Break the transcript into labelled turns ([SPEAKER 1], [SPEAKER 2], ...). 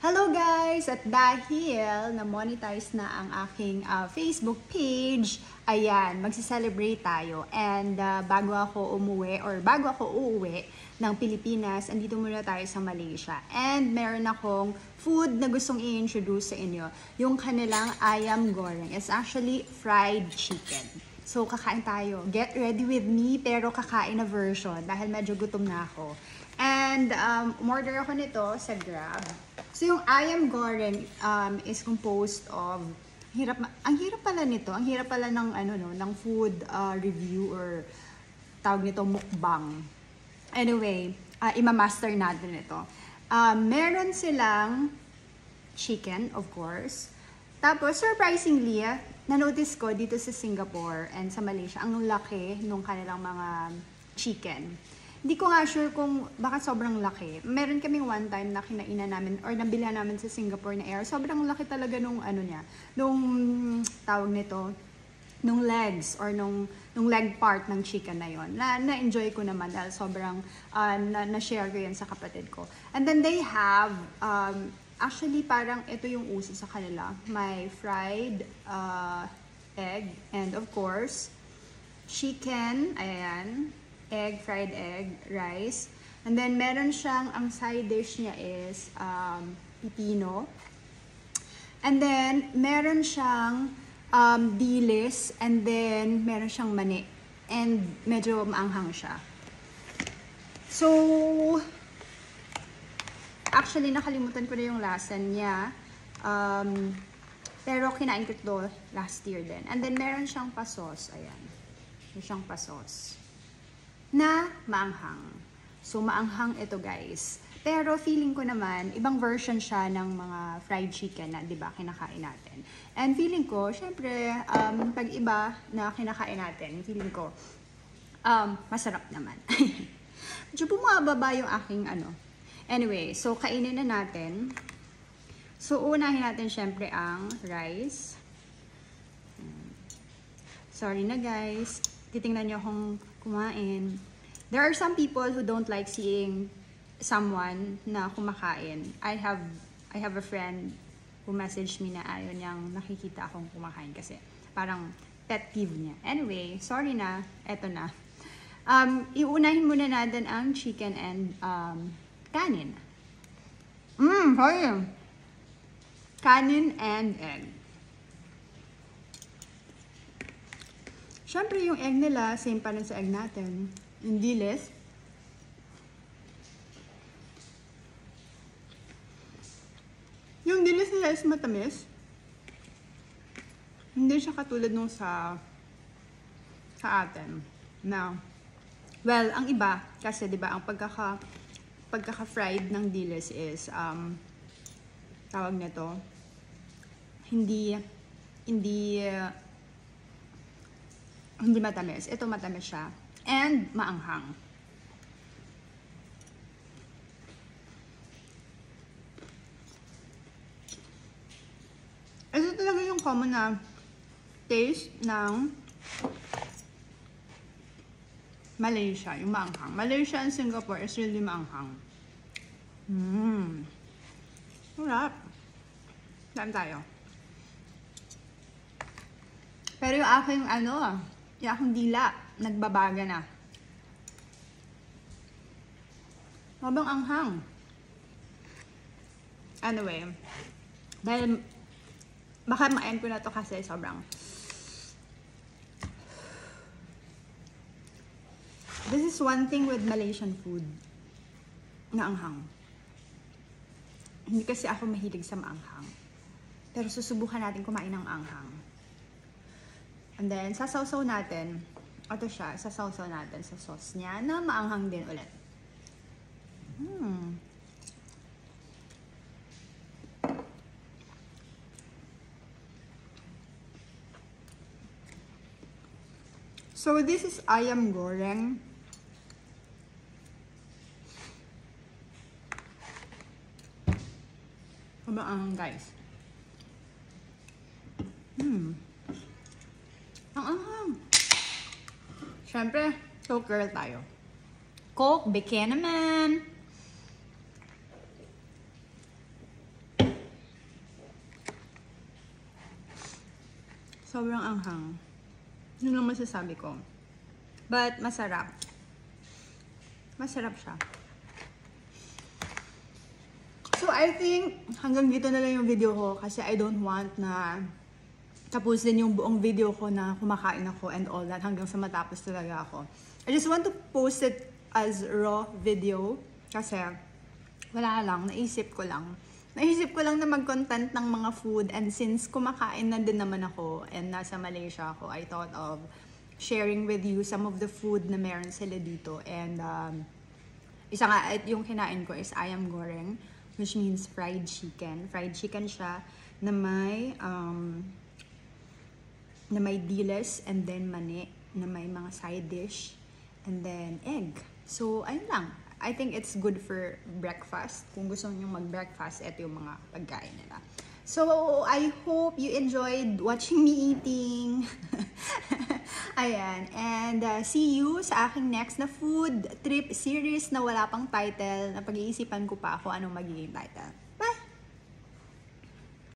[SPEAKER 1] Hello guys! At dahil na-monetize na ang aking Facebook page, ayan, magsi-celebrate tayo. And bago ako uuwi ng Pilipinas, andito muna tayo sa Malaysia. And meron akong food na gustong i-introduce sa inyo. Yung kanilang ayam goreng. It's actually fried chicken. So, kakain tayo. Get ready with me, pero kakain na version dahil medyo gutom na ako. And umorder ako nito sa Grab. So, yung ayam goreng is composed of, ang hirap pala nito, ang hirap pala ng, ng food review or tawag nito mukbang. Anyway, imamaster natin ito. Meron silang chicken, of course. Tapos, surprisingly, na-notice ko dito sa Singapore and sa Malaysia, ang laki nung kanilang mga chicken. Hindi ko nga sure kung bakit sobrang laki. Meron kaming one time na kinainan namin or nabilhan namin sa Singapore na air. Sobrang laki talaga nung nung tawag nito, nung legs or nung leg part ng chicken na yon. Na-enjoy ko naman dahil sobrang na-share ko yan sa kapatid ko. And then they have actually, parang ito yung uso sa kanila. May fried egg and of course, chicken, ayan, fried egg, rice. And then meron siyang, ang side dish niya is pipino. And then meron siyang dilis and then meron siyang mani. And medyo maanghang siya. So, actually, nakalimutan ko na yung lasa niya. Pero kinain ko ito last year din. And then, meron siyang pasos. Ayan. Meron siyang pasos. Na maanghang. So, maanghang ito, guys. Pero feeling ko naman, ibang version siya ng mga fried chicken na, di ba, kinakain natin. And feeling ko, syempre, pag iba na kinakain natin, feeling ko, masarap naman. Medyo bumababa yung aking Anyway, so kainin na natin. So, unahin natin syempre ang rice. Sorry na guys. Titingnan nyo akong kumain. There are some people who don't like seeing someone na kumakain. I have a friend who messaged me na ayaw niyang nakikita akong kumakain kasi parang pet peeve niya. Anyway, sorry na. Eto na. Iunahin muna natin ang chicken and kanin. Sorry. Kanin and egg. Siyempre, yung egg nila, same pa rin sa egg natin. Yung dilis. Yung dilis nila is matamis. Hindi siya katulad nung sa atin. Now, well, ang iba, kasi di ba ang pagkaka-fried ng dilis is, tawag nito, hindi matamis. Ito matamis siya. And maanghang. Ito talaga yung common na taste ng Malaysia, yung maanghang. Malaysia and Singapore is really maanghang. Sarap. Saan tayo? Pero yung aking yung aking dila, nagbabaga na. Mabang anghang. Anyway, dahil baka ma-end ko na to kasi sobrang. This is one thing with Malaysian food na anghang. Hindi kasi ako mahilig sa maanghang. Pero susubukan natin kumain ng anghang. And then, sasawsaw natin. Ito siya, sasawsaw natin sa sauce niya na maanghang din ulit. So, this is ayam goreng. Ang guys. Ang anghang. Siyempre, Coke girl tayo. Coke, bigyan naman. Sobrang anghang. Yun lang masasabi ko. But, masarap. Masarap siya. So, I think, hanggang dito na lang yung video ko kasi I don't want na tapusin yung buong video ko na kumakain ako and all that hanggang sa matapos talaga ako. I just want to post it as raw video kasi wala lang, naisip ko lang. Naisip ko lang na mag-content ng mga food and since kumakain na din naman ako and nasa Malaysia ako, I thought of sharing with you some of the food na meron sila dito. And isa nga, yung kinain ko is ayam goreng, which means fried chicken. Fried chicken siya na may diles and then mani, na may mga side dish, and then egg. So, ayun lang. I think it's good for breakfast. Kung gusto nyo mag-breakfast, ito yung mga pagkain nila. So, I hope you enjoyed watching me eating. Ayan. And see you sa aking next na food trip series na wala pang title. Na pag-iisipan ko pa ako anong magiging title.